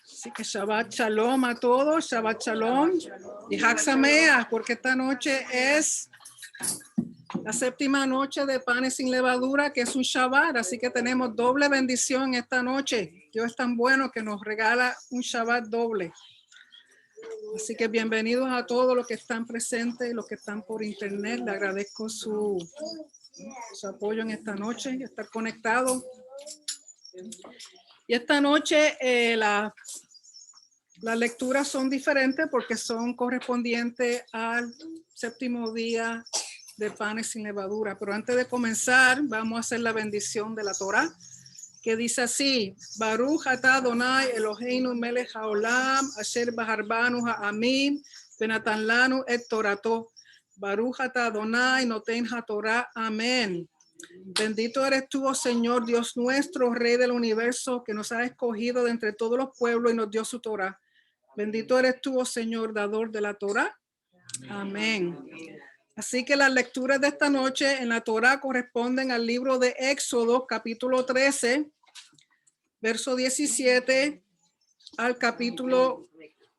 Así que Shabbat Shalom a todos, Shabbat Shalom y Hag Sameach, porque esta noche es la séptima noche de panes sin levadura, que es un Shabbat, así que tenemos doble bendición esta noche. Dios es tan bueno que nos regala un Shabbat doble. Así que bienvenidos a todos los que están presentes y los que están por internet. Le agradezco su apoyo en esta noche y estar conectados. Y esta noche las lecturas son diferentes porque son correspondientes al séptimo día de panes sin levadura. Pero antes de comenzar, vamos a hacer la bendición de la Torá, que dice así: Baruch atah Adonai Eloheinu melech haolam asher baharbanu ha'amim venatan lanu et torato. Baruch atah Adonai noten haTorah. Amén. Bendito eres tú, oh Señor, Dios nuestro, Rey del universo, que nos ha escogido de entre todos los pueblos y nos dio su Torah. Bendito eres tú, oh Señor, dador de la Torah. Amén. Así que las lecturas de esta noche en la Torah corresponden al libro de Éxodo, capítulo 13, verso 17, al capítulo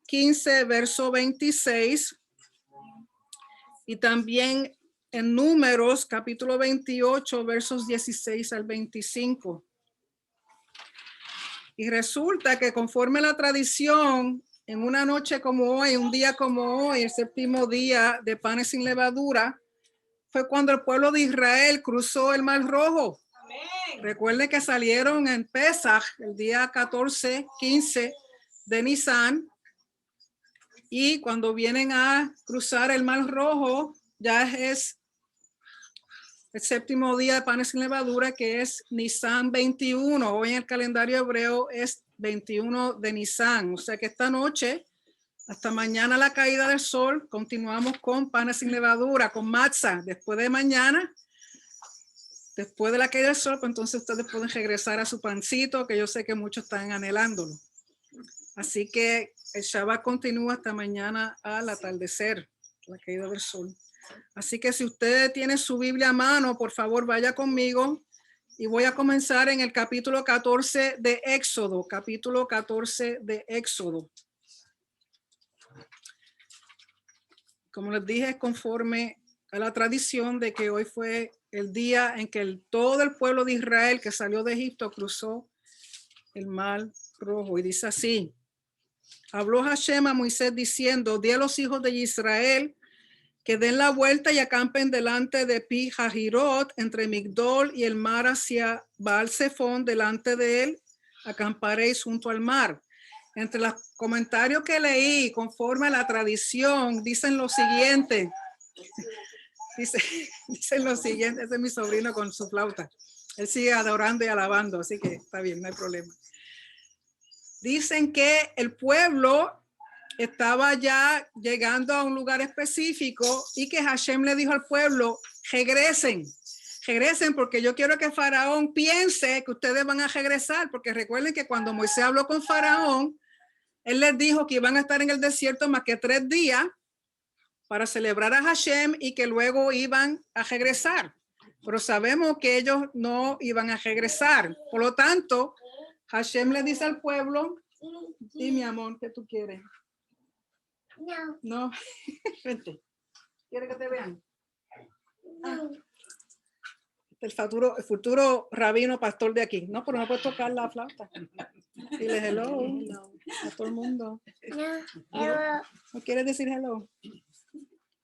15, verso 26, y también en Números, capítulo 28, versos 16 al 25. Y resulta que conforme a la tradición, en una noche como hoy, un día como hoy, el séptimo día de panes sin levadura, fue cuando el pueblo de Israel cruzó el Mar Rojo. Amén. Recuerden que salieron en Pesaj el día 14, 15 de Nisan, y cuando vienen a cruzar el Mar Rojo, ya es el séptimo día de panes sin levadura, que es Nisan 21. Hoy en el calendario hebreo es 21 de Nisan. O sea que esta noche, hasta mañana la caída del sol, continuamos con panes sin levadura, con matzah. Después de mañana, después de la caída del sol, pues entonces ustedes pueden regresar a su pancito, que yo sé que muchos están anhelándolo. Así que el Shabbat continúa hasta mañana al atardecer, la caída del sol. Así que si usted tiene su Biblia a mano, por favor vaya conmigo y voy a comenzar en el capítulo 14 de Éxodo, capítulo 14 de Éxodo. Como les dije, es conforme a la tradición de que hoy fue el día en que todo el pueblo de Israel que salió de Egipto cruzó el Mar Rojo. Y dice así: habló Hashem a Moisés diciendo, di a los hijos de Israel que den la vuelta y acampen delante de Pi Hahirot, entre Migdol y el mar hacia Baal Zephón, delante de él acamparéis junto al mar. Entre los comentarios que leí, conforme a la tradición, dicen lo siguiente. Dicen lo siguiente, ese es mi sobrino con su flauta. Él sigue adorando y alabando, así que está bien, no hay problema. Dicen que el pueblo estaba ya llegando a un lugar específico y que Hashem le dijo al pueblo, regresen porque yo quiero que Faraón piense que ustedes van a regresar, porque recuerden que cuando Moisés habló con Faraón, él les dijo que iban a estar en el desierto más que 3 días para celebrar a Hashem y que luego iban a regresar. Pero sabemos que ellos no iban a regresar. Por lo tanto, Hashem le dice al pueblo, dime amor, ¿qué tú quieres? No. Vente. ¿Quieres que te vean? Ah. El futuro rabino pastor de aquí. No, pero no puedes tocar la flauta. Dile hello a todo el mundo. ¿No quieres decir hello?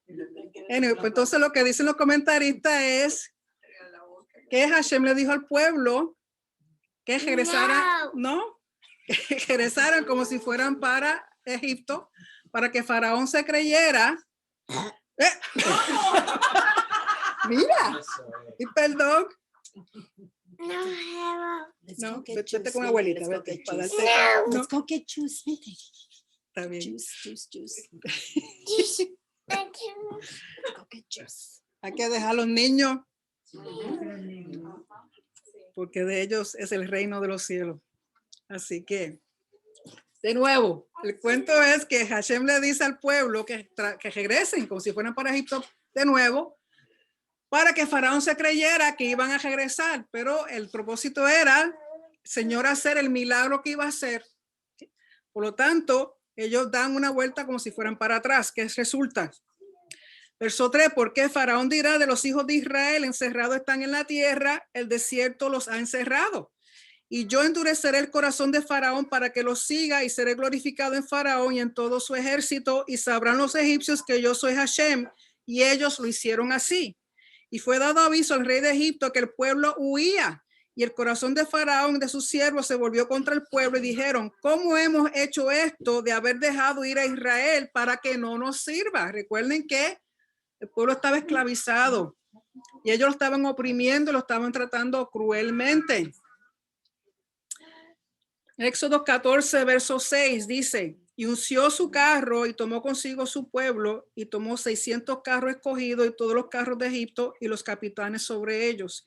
Pues entonces lo que dicen los comentaristas es que Hashem le dijo al pueblo que regresaran, ¿no? Que regresaran como si fueran para Egipto, para que Faraón se creyera. Mira, y perdón. No, vete con abuelita. Vete, para darte, no. Let's go get juice. Está bien. Juice. Go get juice. Hay que dejar a los niños porque de ellos es el reino de los cielos. Así que, de nuevo, el cuento es que Hashem le dice al pueblo que regresen como si fueran para Egipto de nuevo, para que Faraón se creyera que iban a regresar, pero el propósito era, Señor, hacer el milagro que iba a hacer. Por lo tanto, ellos dan una vuelta como si fueran para atrás. ¿Qué resulta? Verso 3, porque Faraón dirá de los hijos de Israel, encerrados están en la tierra, el desierto los ha encerrado. Y yo endureceré el corazón de Faraón para que los siga y seré glorificado en Faraón y en todo su ejército y sabrán los egipcios que yo soy Hashem, y ellos lo hicieron así. Y fue dado aviso al rey de Egipto que el pueblo huía y el corazón de Faraón y de sus siervos se volvió contra el pueblo y dijeron, ¿cómo hemos hecho esto de haber dejado ir a Israel para que no nos sirva? Recuerden que el pueblo estaba esclavizado y ellos lo estaban oprimiendo, lo estaban tratando cruelmente. Éxodo 14, verso 6 dice, y unció su carro y tomó consigo su pueblo y tomó 600 carros escogidos y todos los carros de Egipto y los capitanes sobre ellos.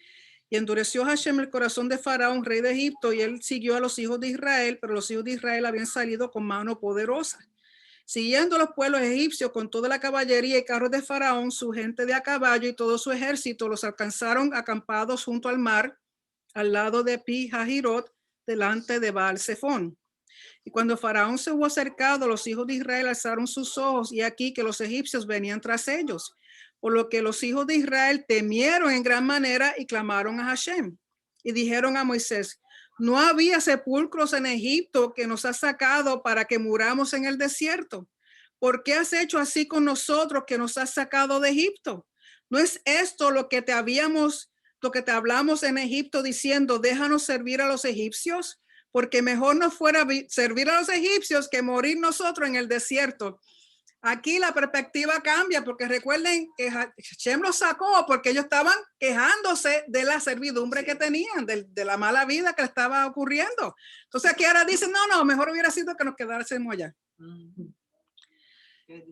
Y endureció Hashem el corazón de Faraón, rey de Egipto, y él siguió a los hijos de Israel, pero los hijos de Israel habían salido con mano poderosa. Siguiendo los pueblos egipcios con toda la caballería y carros de Faraón, su gente de a caballo y todo su ejército los alcanzaron acampados junto al mar, al lado de Pi Hahirot, delante de Baal Zephón. Y cuando Faraón se hubo acercado, los hijos de Israel alzaron sus ojos y aquí que los egipcios venían tras ellos. Por lo que los hijos de Israel temieron en gran manera y clamaron a Hashem. Y dijeron a Moisés, no había sepulcros en Egipto que nos has sacado para que muramos en el desierto. ¿Por qué has hecho así con nosotros que nos has sacado de Egipto? ¿No es esto lo que te hablamos en Egipto diciendo, déjanos servir a los egipcios? Porque mejor nos fuera servir a los egipcios que morir nosotros en el desierto. Aquí la perspectiva cambia porque recuerden que Hashem los sacó porque ellos estaban quejándose de la servidumbre que tenían, de la mala vida que estaba ocurriendo. Entonces aquí ahora dicen, no, mejor hubiera sido que nos quedásemos allá.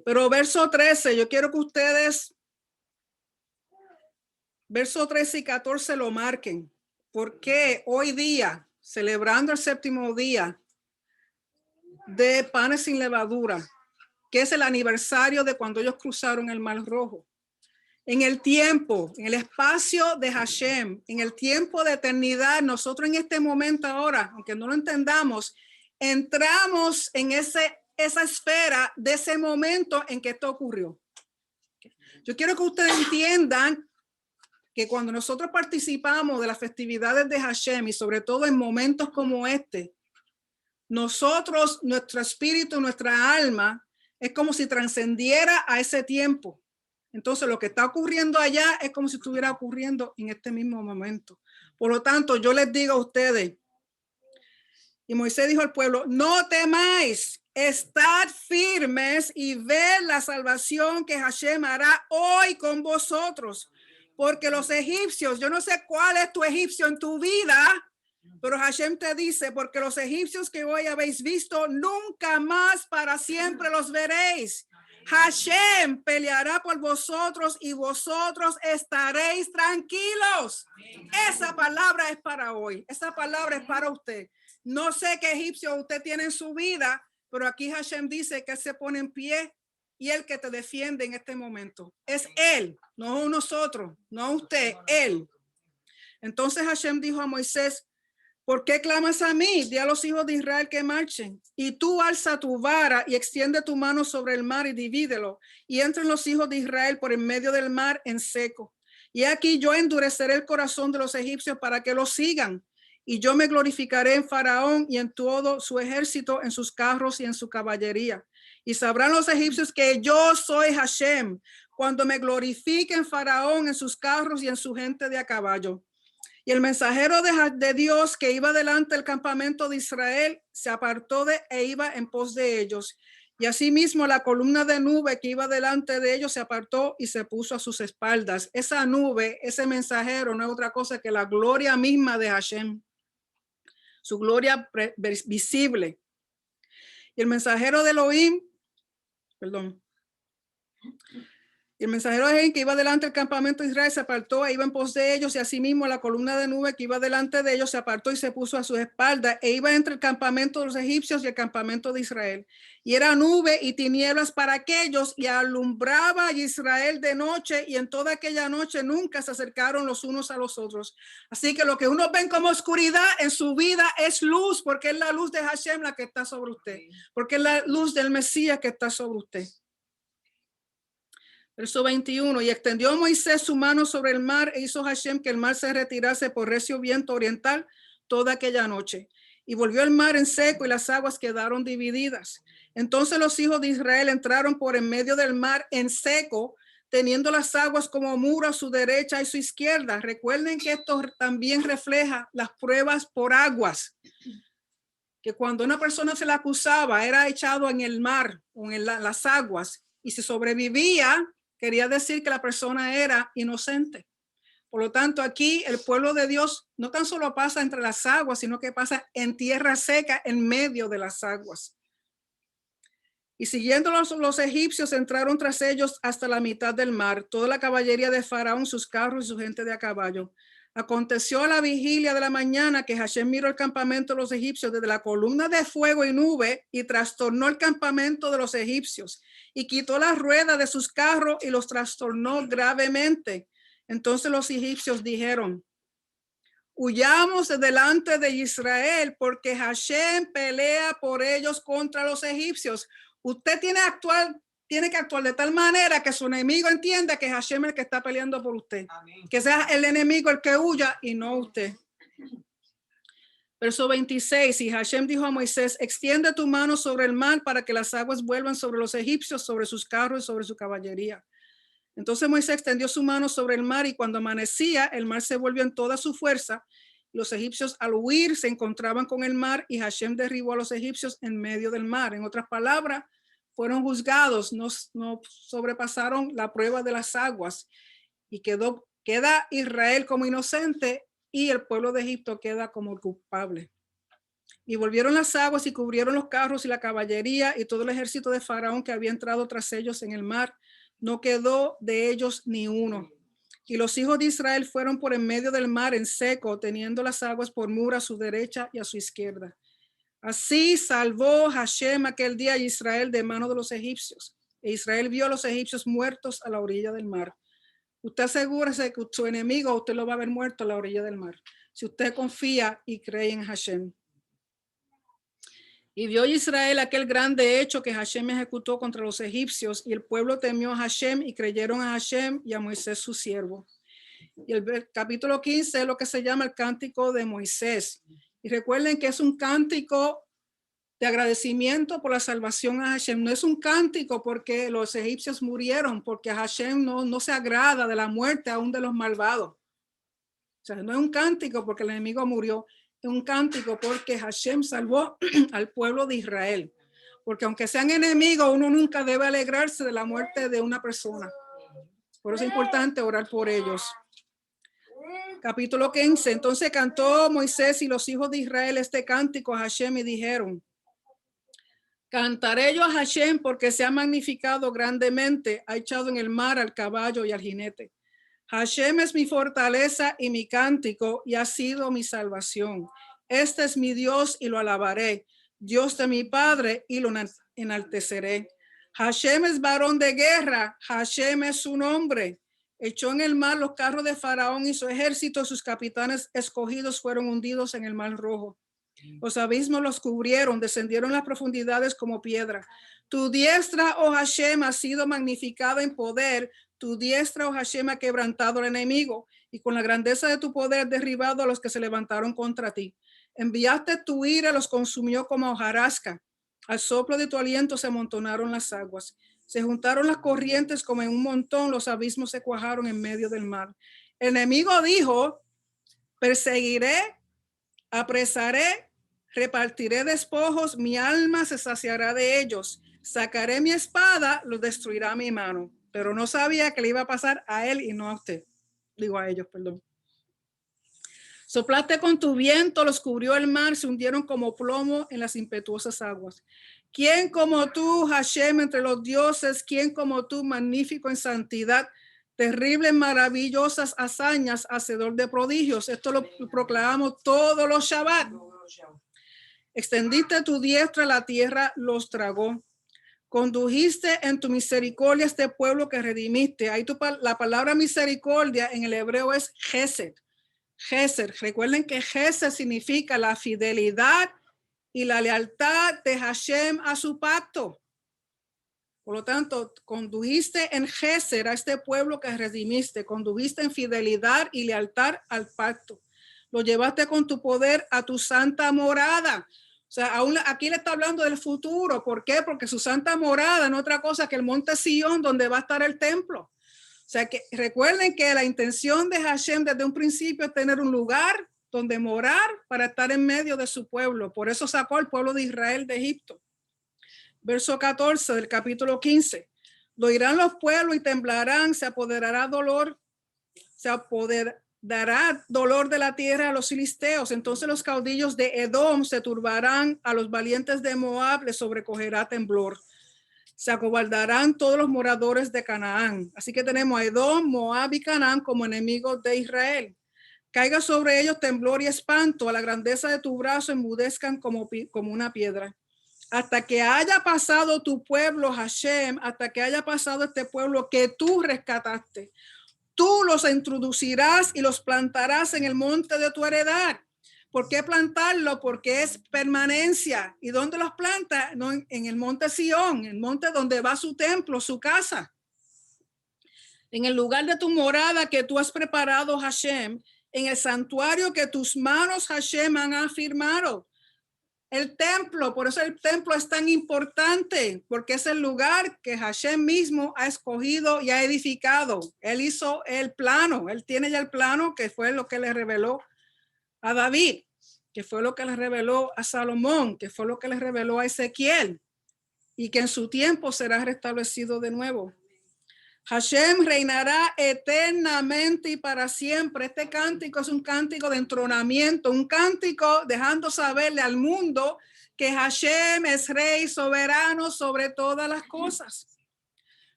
Pero verso 13, yo quiero que ustedes, verso 13 y 14 lo marquen. Porque hoy día, celebrando el séptimo día de panes sin levadura, que es el aniversario de cuando ellos cruzaron el Mar Rojo. En el tiempo, en el espacio de Hashem, en el tiempo de eternidad, nosotros en este momento ahora, aunque no lo entendamos, entramos en esa esfera de ese momento en que esto ocurrió. Yo quiero que ustedes entiendan que cuando nosotros participamos de las festividades de Hashem y sobre todo en momentos como este, nosotros, nuestro espíritu, nuestra alma, es como si trascendiera a ese tiempo. Entonces lo que está ocurriendo allá es como si estuviera ocurriendo en este mismo momento. Por lo tanto, yo les digo a ustedes, y Moisés dijo al pueblo, no temáis, estad firmes y ved la salvación que Hashem hará hoy con vosotros. Porque los egipcios, yo no sé cuál es tu egipcio en tu vida, pero Hashem te dice, porque los egipcios que hoy habéis visto, nunca más para siempre los veréis. Hashem peleará por vosotros y vosotros estaréis tranquilos. Esa palabra es para hoy. Esa palabra es para usted. No sé qué egipcio usted tiene en su vida, pero aquí Hashem dice que se pone en pie y el que te defiende en este momento es él, no nosotros, no usted, él. Entonces Hashem dijo a Moisés, ¿por qué clamas a mí? Di a los hijos de Israel que marchen. Y tú alza tu vara y extiende tu mano sobre el mar y divídelo. Y entren los hijos de Israel por en medio del mar en seco. Y aquí yo endureceré el corazón de los egipcios para que los sigan. Y yo me glorificaré en Faraón y en todo su ejército, en sus carros y en su caballería. Y sabrán los egipcios que yo soy Hashem, cuando me glorifique en Faraón, en sus carros y en su gente de a caballo. Y el mensajero de Dios que iba delante del campamento de Israel se apartó e iba en pos de ellos. Y asimismo la columna de nube que iba delante de ellos se apartó y se puso a sus espaldas. Esa nube, ese mensajero no es otra cosa que la gloria misma de Hashem. Su gloria visible. Y el mensajero de Elohim, Y el mensajero de Jehová que iba delante del campamento de Israel se apartó e iba en pos de ellos, y asimismo la columna de nube que iba delante de ellos se apartó y se puso a sus espaldas e iba entre el campamento de los egipcios y el campamento de Israel. Y era nube y tinieblas para aquellos, y alumbraba a Israel de noche, y en toda aquella noche nunca se acercaron los unos a los otros. Así que lo que uno ven como oscuridad en su vida es luz, porque es la luz de Hashem la que está sobre usted, porque es la luz del Mesías que está sobre usted. Verso 21, y extendió Moisés su mano sobre el mar e hizo Hashem que el mar se retirase por recio viento oriental toda aquella noche. Y volvió el mar en seco y las aguas quedaron divididas. Entonces los hijos de Israel entraron por en medio del mar en seco, teniendo las aguas como muro a su derecha y su izquierda. Recuerden que esto también refleja las pruebas por aguas. Que cuando una persona se la acusaba, era echado en el mar o en las aguas, y si sobrevivía, quería decir que la persona era inocente. Por lo tanto, aquí el pueblo de Dios no tan solo pasa entre las aguas, sino que pasa en tierra seca en medio de las aguas. Y siguiendo los egipcios entraron tras ellos hasta la mitad del mar, toda la caballería de Faraón, sus carros y su gente de a caballo. Aconteció a la vigilia de la mañana que Hashem miró el campamento de los egipcios desde la columna de fuego y nube y trastornó el campamento de los egipcios y quitó las ruedas de sus carros y los trastornó gravemente. Entonces los egipcios dijeron: huyamos de delante de Israel, porque Hashem pelea por ellos contra los egipcios. Usted tiene que actuar de tal manera que su enemigo entienda que Hashem es el que está peleando por usted. Amén. Que sea el enemigo el que huya y no usted. Verso 26, y Hashem dijo a Moisés: extiende tu mano sobre el mar para que las aguas vuelvan sobre los egipcios, sobre sus carros y sobre su caballería. Entonces Moisés extendió su mano sobre el mar, y cuando amanecía, el mar se volvió en toda su fuerza. Los egipcios al huir se encontraban con el mar, y Hashem derribó a los egipcios en medio del mar. En otras palabras, fueron juzgados, no sobrepasaron la prueba de las aguas, y queda Israel como inocente y el pueblo de Egipto queda como culpable. Y volvieron las aguas y cubrieron los carros y la caballería y todo el ejército de Faraón que había entrado tras ellos en el mar. No quedó de ellos ni uno. Y los hijos de Israel fueron por en medio del mar en seco, teniendo las aguas por muro a su derecha y a su izquierda. Así salvó Hashem aquel día a Israel de mano de los egipcios. E Israel vio a los egipcios muertos a la orilla del mar. Usted asegúrese que su enemigo usted lo va a ver muerto a la orilla del mar, si usted confía y cree en Hashem. Y vio Israel aquel grande hecho que Hashem ejecutó contra los egipcios, y el pueblo temió a Hashem y creyeron a Hashem y a Moisés su siervo. Y el capítulo 15 es lo que se llama el cántico de Moisés. Y recuerden que es un cántico de agradecimiento por la salvación a Hashem. No es un cántico porque los egipcios murieron, porque Hashem no se agrada de la muerte aún de los malvados. O sea, no es un cántico porque el enemigo murió. Es un cántico porque Hashem salvó al pueblo de Israel. Porque aunque sean enemigos, uno nunca debe alegrarse de la muerte de una persona. Por eso es importante orar por ellos. Capítulo 15. Entonces cantó Moisés y los hijos de Israel este cántico a Hashem y dijeron: cantaré yo a Hashem porque se ha magnificado grandemente, ha echado en el mar al caballo y al jinete. Hashem es mi fortaleza y mi cántico y ha sido mi salvación. Este es mi Dios y lo alabaré, Dios de mi Padre, y lo enalteceré. Hashem es varón de guerra, Hashem es su nombre. Echó en el mar los carros de Faraón y su ejército, sus capitanes escogidos fueron hundidos en el mar rojo. Los abismos los cubrieron, descendieron las profundidades como piedra. Tu diestra, oh Hashem, ha sido magnificada en poder. Tu diestra, oh Hashem, ha quebrantado al enemigo, y con la grandeza de tu poder derribado a los que se levantaron contra ti. Enviaste tu ira, los consumió como hojarasca. Al soplo de tu aliento se amontonaron las aguas. Se juntaron las corrientes como en un montón, los abismos se cuajaron en medio del mar. El enemigo dijo: perseguiré, apresaré, repartiré despojos, mi alma se saciará de ellos. Sacaré mi espada, los destruirá mi mano. Pero no sabía que le iba a pasar a él y no a usted. Digo a ellos, perdón. Soplaste con tu viento, los cubrió el mar, se hundieron como plomo en las impetuosas aguas. ¿Quién como tú, Hashem, entre los dioses? ¿Quién como tú, magnífico en santidad, terribles, maravillosas hazañas, hacedor de prodigios? Esto lo proclamamos todos los Shabbat. Extendiste tu diestra, la tierra los tragó. Condujiste en tu misericordia a este pueblo que redimiste. Ahí la palabra misericordia en el hebreo es Gesed. Gesed. Recuerden que Gesed significa la fidelidad y la lealtad de Hashem a su pacto. Por lo tanto, condujiste en Gesed a este pueblo que redimiste. Condujiste en fidelidad y lealtad al pacto. Lo llevaste con tu poder a tu santa morada. O sea, aún aquí le está hablando del futuro. ¿Por qué? Porque su santa morada no es otra cosa que el monte Sión, donde va a estar el templo. O sea, que recuerden que la intención de Hashem desde un principio es tener un lugar donde morar para estar en medio de su pueblo. Por eso sacó al pueblo de Israel de Egipto. Verso 14 del capítulo 15. Lo oirán los pueblos y temblarán, se apoderará dolor de la tierra a los filisteos. Entonces los caudillos de Edom se turbarán, a los valientes de Moab les sobrecogerá temblor. Se acobardarán todos los moradores de Canaán. Así que tenemos a Edom, Moab y Canaán como enemigos de Israel. Caiga sobre ellos temblor y espanto, a la grandeza de tu brazo enmudezcan como una piedra. Hasta que haya pasado tu pueblo, Hashem, hasta que haya pasado este pueblo que tú rescataste. Tú los introducirás y los plantarás en el monte de tu heredad. ¿Por qué plantarlo? Porque es permanencia. ¿Y dónde los planta? No, en el monte Sión, el monte donde va su templo, su casa. En el lugar de tu morada que tú has preparado, Hashem, en el santuario que tus manos, Hashem, han afirmado. El templo, por eso el templo es tan importante, porque es el lugar que Hashem mismo ha escogido y ha edificado. Él hizo el plano, él tiene ya el plano, que fue lo que le reveló a David, que fue lo que le reveló a Salomón, que fue lo que le reveló a Ezequiel, y que en su tiempo será restablecido de nuevo. Hashem reinará eternamente y para siempre. Este cántico es un cántico de entronamiento, un cántico dejando saberle al mundo que Hashem es rey soberano sobre todas las cosas.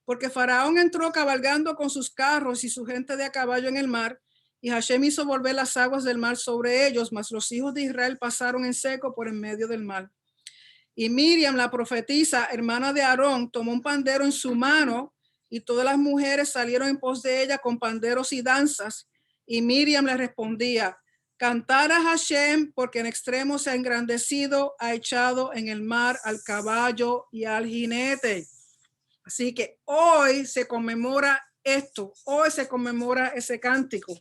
Porque Faraón entró cabalgando con sus carros y su gente de a caballo en el mar, y Hashem hizo volver las aguas del mar sobre ellos, mas los hijos de Israel pasaron en seco por en medio del mar. Y Miriam, la profetisa, hermana de Aarón, tomó un pandero en su mano, y todas las mujeres salieron en pos de ella con panderos y danzas. Y Miriam le respondía: cantar a Hashem, porque en extremo se ha engrandecido, ha echado en el mar al caballo y al jinete. Así que hoy se conmemora esto, hoy se conmemora ese cántico.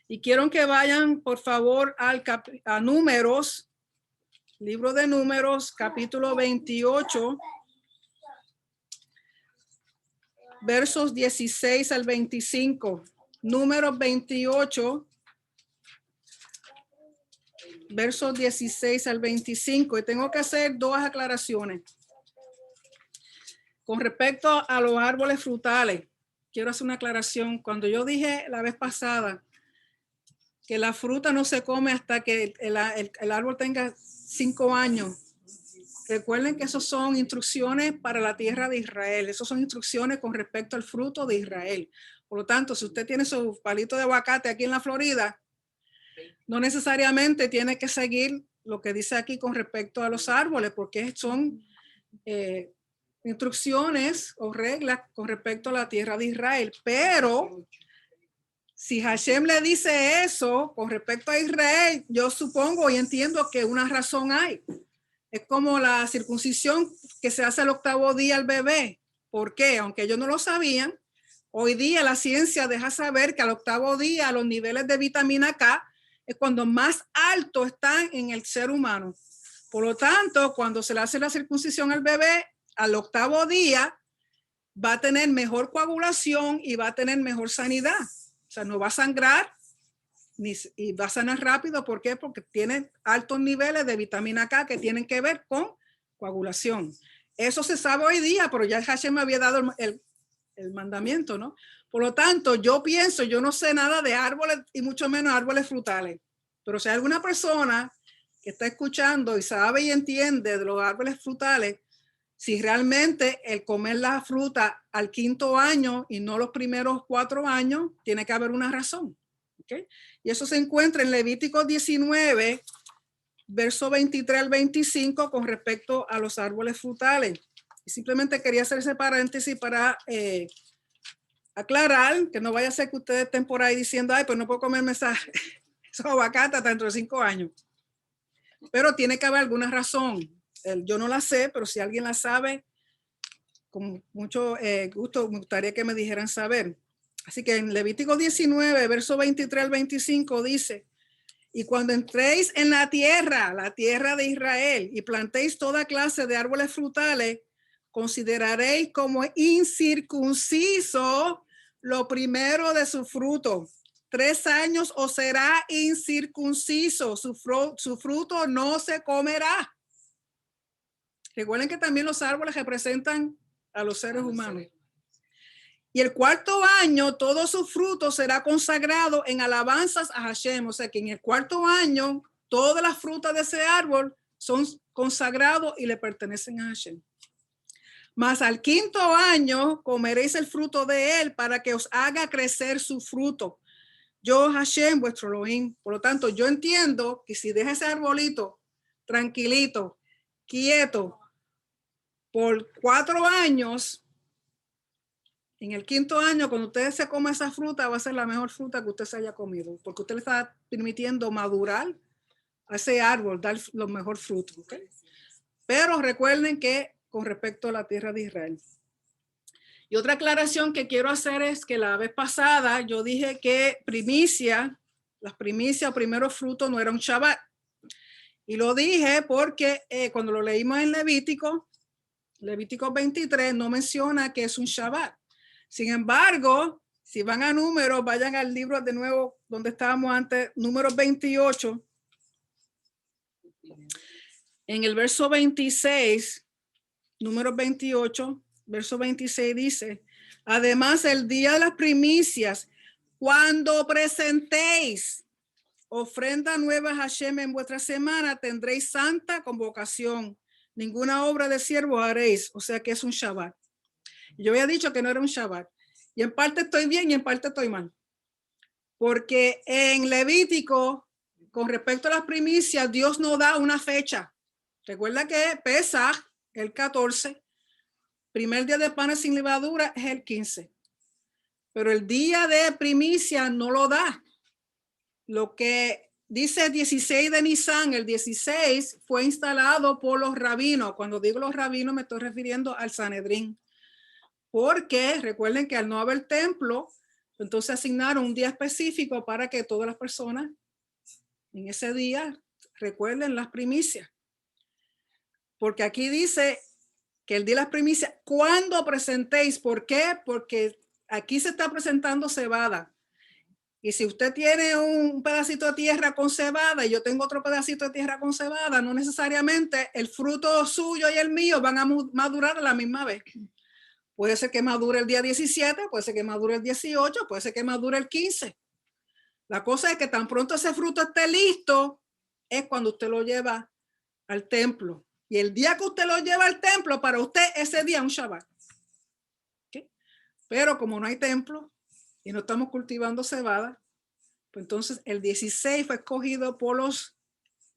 Y quiero que vayan, por favor, a Números, libro de Números, capítulo 28, versos 16 al 25. Números 28, versos 16 al 25. Y tengo que hacer dos aclaraciones. Con respecto a los árboles frutales, quiero hacer una aclaración. Cuando yo dije la vez pasada que la fruta no se come hasta que el árbol tenga 5 años, recuerden que esos son instrucciones para la tierra de Israel. Esas son instrucciones con respecto al fruto de Israel. Por lo tanto, si usted tiene su palito de aguacate aquí en la Florida, no necesariamente tiene que seguir lo que dice aquí con respecto a los árboles, porque son instrucciones o reglas con respecto a la tierra de Israel. Pero si Hashem le dice eso con respecto a Israel, yo supongo y entiendo que una razón hay. Es como la circuncisión que se hace el 8º día al bebé. ¿Por qué? Aunque ellos no lo sabían, hoy día la ciencia deja saber que al 8º día los niveles de vitamina K es cuando más alto están en el ser humano. Por lo tanto, cuando se le hace la circuncisión al bebé, al 8º día va a tener mejor coagulación y va a tener mejor sanidad. O sea, no va a sangrar y va a sanar rápido. ¿Por qué? Porque tiene altos niveles de vitamina K que tienen que ver con coagulación. Eso se sabe hoy día, pero ya Hashem me había dado el mandamiento, ¿no? Por lo tanto, yo pienso, yo no sé nada de árboles y mucho menos árboles frutales, pero si hay alguna persona que está escuchando y sabe y entiende de los árboles frutales, si realmente el comer la fruta al 5º año y no los primeros 4 años, tiene que haber una razón. ¿Okay? Y eso se encuentra en Levítico 19, verso 23 al 25 con respecto a los árboles frutales. Y simplemente quería hacer ese paréntesis para aclarar que no vaya a ser que ustedes estén por ahí diciendo, ay, pues no puedo comerme esa aguacate hasta dentro de 5 años. Pero tiene que haber alguna razón. Yo no la sé, pero si alguien la sabe, con mucho gusto me gustaría que me dijeran saber. Así que en Levítico 19, verso 23 al 25 dice, y cuando entréis en la tierra de Israel, y plantéis toda clase de árboles frutales, consideraréis como incircunciso lo primero de su fruto. 3 años os será incircunciso, su fruto no se comerá. Recuerden que también los árboles representan a los seres humanos. Y el 4º año, todo su fruto será consagrado en alabanzas a Hashem. O sea que en el 4º año, todas las frutas de ese árbol son consagrados y le pertenecen a Hashem. Mas al 5º año comeréis el fruto de él para que os haga crecer su fruto. Yo, Hashem, vuestro Elohim. Por lo tanto, yo entiendo que si deja ese arbolito tranquilito, quieto, por 4 años, en el 5º año, cuando usted se coma esa fruta, va a ser la mejor fruta que usted se haya comido, porque usted le está permitiendo madurar a ese árbol, dar los mejores frutos. ¿Okay? Pero recuerden que con respecto a la tierra de Israel. Y otra aclaración que quiero hacer es que la vez pasada yo dije que las primicias o primeros frutos no era un Shabbat. Y lo dije porque cuando lo leímos en Levítico 23 no menciona que es un Shabbat. Sin embargo, si van a números, vayan al libro de nuevo donde estábamos antes, números 28. En el verso 26, números 28, verso 26 dice, además el día de las primicias, cuando presentéis ofrenda nueva a Hashem en vuestra semana, tendréis santa convocación. Ninguna obra de siervo haréis. O sea que es un Shabbat. Yo había dicho que no era un Shabbat. Y en parte estoy bien y en parte estoy mal. Porque en Levítico, con respecto a las primicias, Dios no da una fecha. Recuerda que Pesaj, el 14, primer día de panes sin levadura es el 15. Pero el día de primicia no lo da. Lo que dice 16 de Nisan, el 16 fue instalado por los rabinos. Cuando digo los rabinos me estoy refiriendo al Sanedrín. Porque recuerden que al no haber templo, entonces asignaron un día específico para que todas las personas en ese día recuerden las primicias. Porque aquí dice que el día de las primicias, cuando presentéis, ¿por qué? Porque aquí se está presentando cebada. Y si usted tiene un pedacito de tierra con cebada y yo tengo otro pedacito de tierra con cebada, no necesariamente el fruto suyo y el mío van a madurar a la misma vez. Puede ser que madure el día 17, puede ser que madure el 18, puede ser que madure el 15. La cosa es que tan pronto ese fruto esté listo, es cuando usted lo lleva al templo. Y el día que usted lo lleva al templo, para usted ese día es un Shabbat. ¿Okay? Pero como no hay templo y no estamos cultivando cebada, pues entonces el 16 fue escogido por los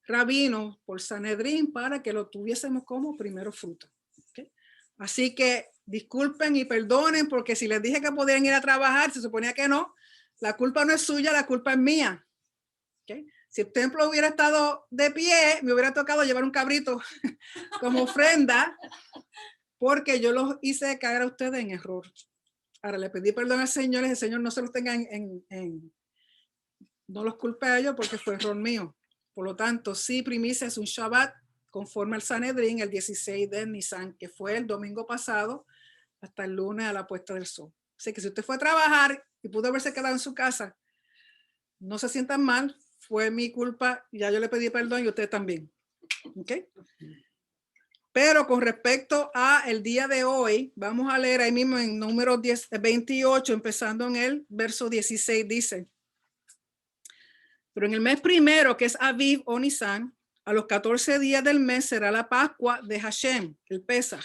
rabinos, por Sanedrín, para que lo tuviésemos como primero fruto. ¿Okay? Así que disculpen y perdonen, porque si les dije que podían ir a trabajar, se suponía que no. La culpa no es suya, la culpa es mía. ¿Okay? Si el templo hubiera estado de pie, me hubiera tocado llevar un cabrito como ofrenda, porque yo los hice caer a ustedes en error. Ahora le pedí perdón al Señor y el Señor no se los tenga no los culpe a ellos porque fue error mío. Por lo tanto, sí, primicia es un Shabbat conforme al Sanedrín el 16 de Nisan, que fue el domingo pasado hasta el lunes a la puesta del sol. Así que si usted fue a trabajar y pudo haberse quedado en su casa, no se sientan mal, fue mi culpa, ya yo le pedí perdón y usted también. ¿Okay? Pero con respecto a el día de hoy, vamos a leer ahí mismo en número 28, empezando en el verso 16, dice: pero en el mes primero, que es Aviv o Nisan, a los 14 días del mes será la Pascua de Hashem, el Pesaj.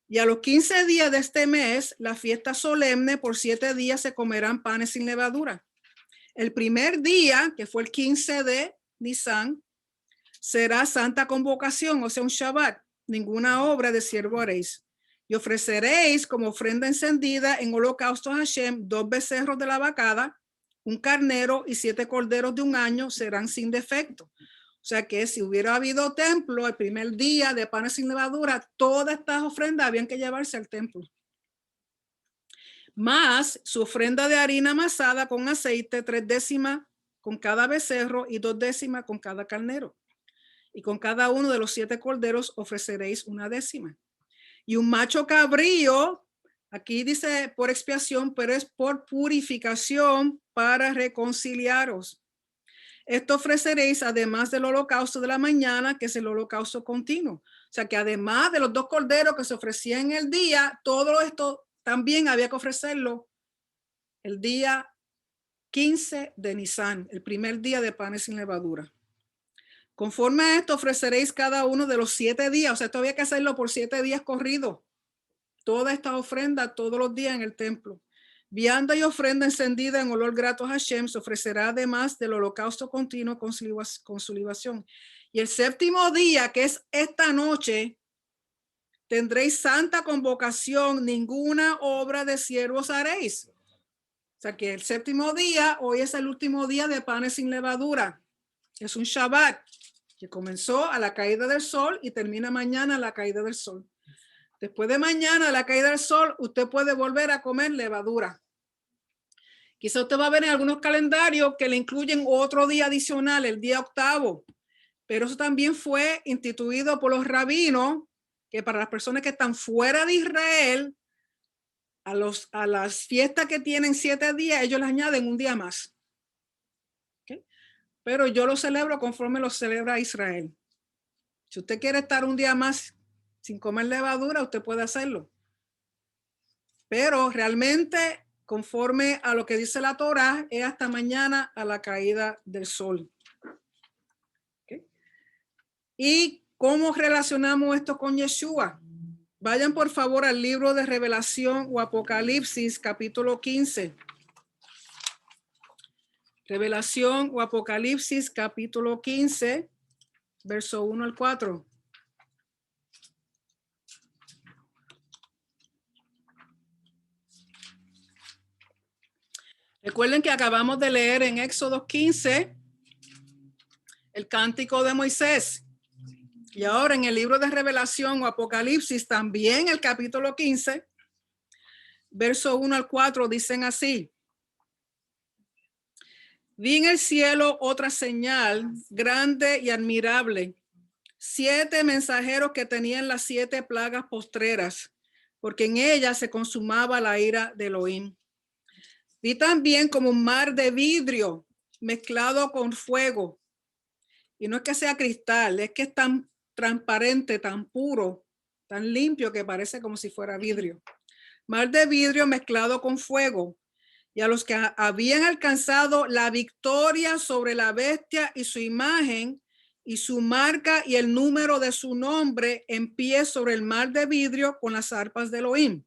Y a los 15 días de este mes, la fiesta solemne, por 7 días se comerán panes sin levadura. El primer día, que fue el 15 de Nisan, será santa convocación, o sea, un Shabbat. Ninguna obra de siervo haréis. Y ofreceréis como ofrenda encendida en holocausto a Hashem 2 becerros de la vacada, un carnero y 7 corderos de un año serán sin defecto. O sea que si hubiera habido templo el primer día de panes sin levadura, todas estas ofrendas habían que llevarse al templo. Más su ofrenda de harina amasada con aceite, 3 décimas con cada becerro y 2 décimas con cada carnero. Y con cada uno de los 7 corderos ofreceréis 1 décima. Y un macho cabrío, aquí dice por expiación, pero es por purificación para reconciliaros. Esto ofreceréis además del holocausto de la mañana, que es el holocausto continuo. O sea que además de los 2 corderos que se ofrecían en el día, todo esto también había que ofrecerlo el día 15 de Nisan, el primer día de panes sin levadura. Conforme a esto ofreceréis cada uno de los 7 días, o sea, esto había que hacerlo por 7 días corridos. Toda esta ofrenda todos los días en el templo. Vianda y ofrenda encendida en olor grato a Hashem se ofrecerá además del holocausto continuo con su libación. Y el 7º día, que es esta noche, tendréis santa convocación, ninguna obra de siervos haréis. O sea que el 7º día, hoy es el último día de panes sin levadura. Es un Shabbat que comenzó a la caída del sol y termina mañana a la caída del sol. Después de mañana, a la caída del sol, usted puede volver a comer levadura. Quizá usted va a ver en algunos calendarios que le incluyen otro día adicional, el día 8º. Pero eso también fue instituido por los rabinos, que para las personas que están fuera de Israel, a las fiestas que tienen 7 días, ellos les añaden un día más. Pero yo lo celebro conforme lo celebra Israel. Si usted quiere estar un día más sin comer levadura, usted puede hacerlo. Pero realmente, conforme a lo que dice la Torá, es hasta mañana a la caída del sol. ¿Okay? ¿Y cómo relacionamos esto con Yeshua? Vayan por favor al libro de Revelación o Apocalipsis, capítulo 15. Revelación o Apocalipsis, capítulo 15, verso 1 al 4. Recuerden que acabamos de leer en Éxodo 15 el cántico de Moisés. Y ahora en el libro de Revelación o Apocalipsis, también el capítulo 15, verso 1 al 4, dicen así: vi en el cielo otra señal grande y admirable, 7 mensajeros que tenían las 7 plagas postreras, porque en ellas se consumaba la ira de Elohim. Vi también como un mar de vidrio mezclado con fuego, y no es que sea cristal, es que es tan transparente, tan puro, tan limpio que parece como si fuera vidrio. Mar de vidrio mezclado con fuego. Y a los que habían alcanzado la victoria sobre la bestia y su imagen y su marca y el número de su nombre en pie sobre el mar de vidrio con las arpas de Elohim.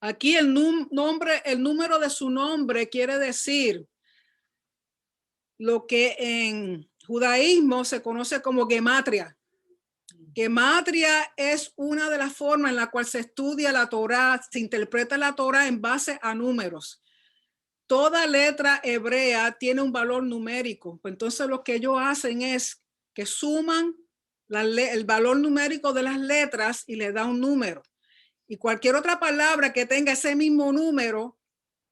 Aquí el número de su nombre quiere decir lo que en judaísmo se conoce como gematria. Gematria es una de las formas en la cual se estudia la Torá, se interpreta la Torá en base a números. Toda letra hebrea tiene un valor numérico. Entonces lo que ellos hacen es que suman el valor numérico de las letras y le da un número. Y cualquier otra palabra que tenga ese mismo número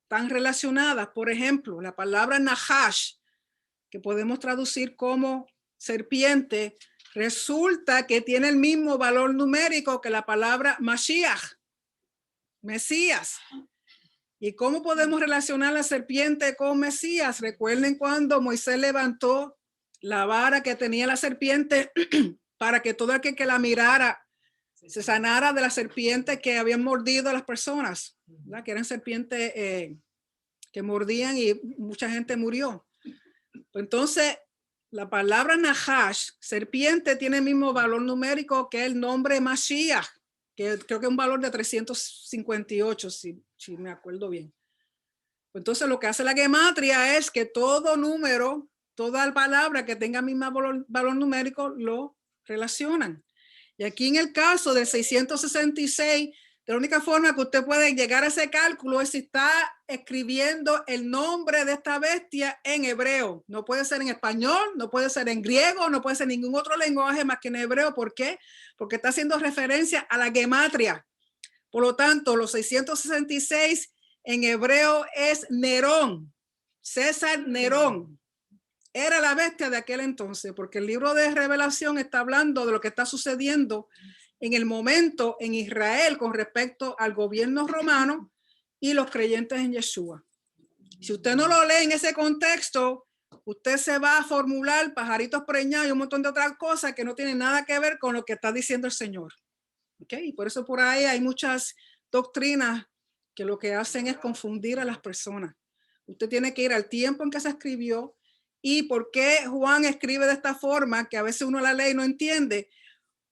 están relacionadas. Por ejemplo, la palabra Nahash, que podemos traducir como serpiente, resulta que tiene el mismo valor numérico que la palabra Mashiach, Mesías. ¿Y cómo podemos relacionar la serpiente con Mesías? Recuerden cuando Moisés levantó la vara que tenía la serpiente para que todo el que la mirara se sanara de las serpientes que habían mordido a las personas, ¿verdad? Que eran serpientes que mordían y mucha gente murió. Entonces, la palabra Nahash, serpiente, tiene el mismo valor numérico que el nombre Mashiach, que creo que es un valor de 358, si me acuerdo bien. Entonces, lo que hace la gematria es que todo número, toda palabra que tenga el mismo valor numérico, lo relacionan. Y aquí en el caso del 666, de la única forma que usted puede llegar a ese cálculo es si está escribiendo el nombre de esta bestia en hebreo. No puede ser en español, no puede ser en griego, no puede ser en ningún otro lenguaje más que en hebreo. ¿Por qué? Porque está haciendo referencia a la gematria. Por lo tanto, los 666 en hebreo es Nerón, César Nerón. Era la bestia de aquel entonces, porque el libro de Revelación está hablando de lo que está sucediendo en el momento en Israel con respecto al gobierno romano y los creyentes en Yeshua. Si usted no lo lee en ese contexto, usted se va a formular pajaritos preñados y un montón de otras cosas que no tienen nada que ver con lo que está diciendo el Señor. ¿Okay? Y por eso por ahí hay muchas doctrinas que lo que hacen es confundir a las personas. Usted tiene que ir al tiempo en que se escribió. ¿Y por qué Juan escribe de esta forma? Que a veces uno la lee y no entiende,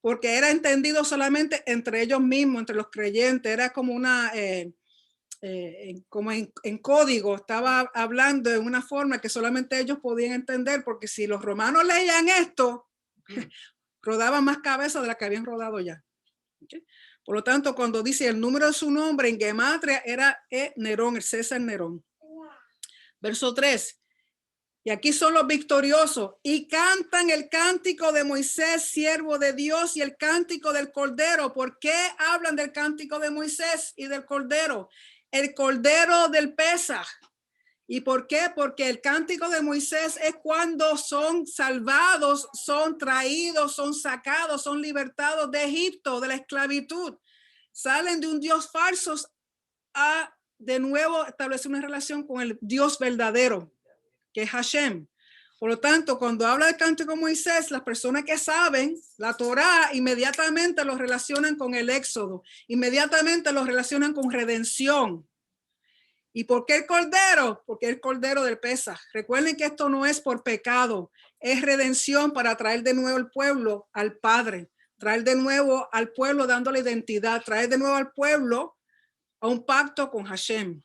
porque era entendido solamente entre ellos mismos, entre los creyentes. Era como una, como en código, estaba hablando de una forma que solamente ellos podían entender, porque si los romanos leían esto, rodaban más cabezas de las que habían rodado ya. ¿Okay? Por lo tanto, cuando dice el número de su nombre en gematria era Nerón, el César Nerón. Verso 3. Y aquí son los victoriosos y cantan el cántico de Moisés, siervo de Dios, y el cántico del Cordero. ¿Por qué hablan del cántico de Moisés y del Cordero? El Cordero del Pesaj. ¿Y por qué? Porque el cántico de Moisés es cuando son salvados, son traídos, son sacados, son libertados de Egipto, de la esclavitud. Salen de un Dios falso a de nuevo establecer una relación con el Dios verdadero, que es Hashem. Por lo tanto, cuando habla del cántico de Moisés, las personas que saben la Torá inmediatamente lo relacionan con el Éxodo, inmediatamente lo relacionan con redención. ¿Y por qué el Cordero? Porque es el Cordero del Pesaj. Recuerden que esto no es por pecado, es redención para traer de nuevo al pueblo al Padre, traer de nuevo al pueblo dándole identidad, traer de nuevo al pueblo a un pacto con Hashem.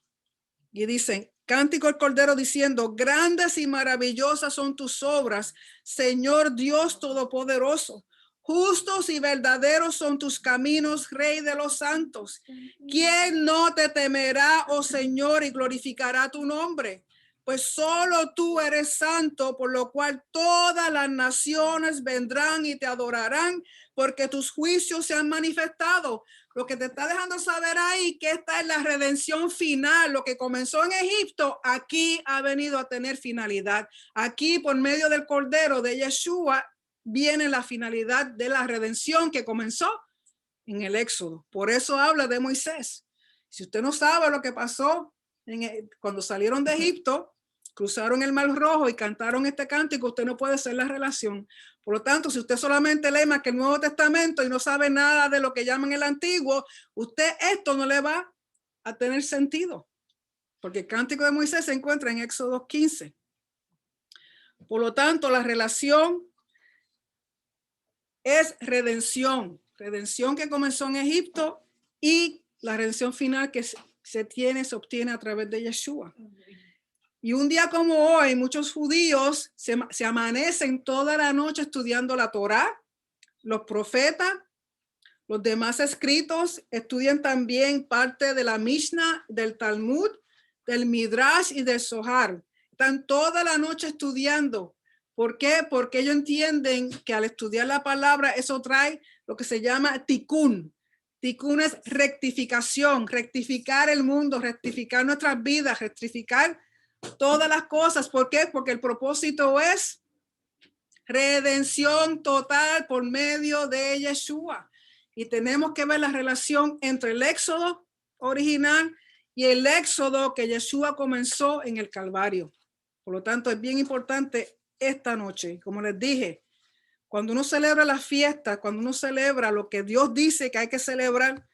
Y dicen, cántico el Cordero diciendo, grandes y maravillosas son tus obras, Señor Dios Todopoderoso. Justos y verdaderos son tus caminos, Rey de los santos. ¿Quién no te temerá, oh Señor, y glorificará tu nombre? Pues solo tú eres santo, por lo cual todas las naciones vendrán y te adorarán, porque tus juicios se han manifestado. Lo que te está dejando saber ahí, que esta es la redención final. Lo que comenzó en Egipto, aquí ha venido a tener finalidad. Aquí, por medio del Cordero de Yeshua, viene la finalidad de la redención que comenzó en el Éxodo. Por eso habla de Moisés. Si usted no sabe lo que pasó cuando salieron de Egipto, cruzaron el Mar Rojo y cantaron este cántico, usted no puede hacer la relación. Por lo tanto, si usted solamente lee más que el Nuevo Testamento y no sabe nada de lo que llaman el Antiguo, usted esto no le va a tener sentido. Porque el cántico de Moisés se encuentra en Éxodo 15. Por lo tanto, la relación es redención. Redención que comenzó en Egipto y la redención final que se obtiene a través de Yeshua. Y un día como hoy, muchos judíos se amanecen toda la noche estudiando la Torá, los profetas, los demás escritos, estudian también parte de la Mishnah, del Talmud, del Midrash y del Zohar. Están toda la noche estudiando. ¿Por qué? Porque ellos entienden que al estudiar la palabra, eso trae lo que se llama tikkun. Tikkun es rectificación, rectificar el mundo, rectificar nuestras vidas, rectificar todas las cosas. ¿Por qué? Porque el propósito es redención total por medio de Yeshua. Y tenemos que ver la relación entre el Éxodo original y el Éxodo que Yeshua comenzó en el Calvario. Por lo tanto, es bien importante esta noche. Como les dije, Cuando uno celebra las fiestas, cuando uno celebra lo que Dios dice que hay que celebrar,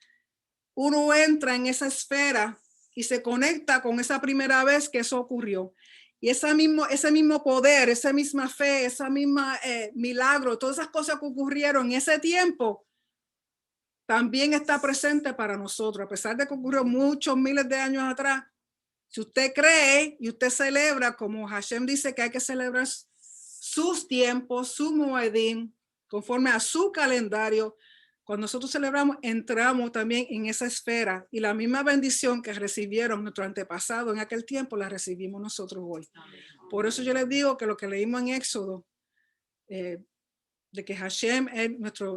uno entra en esa esfera y se conecta con esa primera vez que eso ocurrió. Y ese mismo poder, esa misma fe, esa misma milagro, todas esas cosas que ocurrieron en ese tiempo, también está presente para nosotros, a pesar de que ocurrió muchos miles de años atrás. Si usted cree y usted celebra, como Hashem dice que hay que celebrar sus tiempos, su moedim, conforme a su calendario, cuando nosotros celebramos, entramos también en esa esfera y la misma bendición que recibieron nuestros antepasados en aquel tiempo, la recibimos nosotros hoy. Por eso yo les digo que lo que leímos en Éxodo, de que Hashem es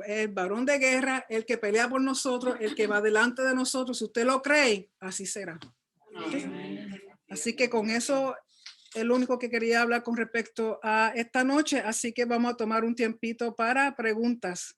el varón de guerra, el que pelea por nosotros, el que va delante de nosotros, si usted lo cree, así será. ¿Okay? Así que con eso es lo único que quería hablar con respecto a esta noche, así que vamos a tomar un tiempito para preguntas.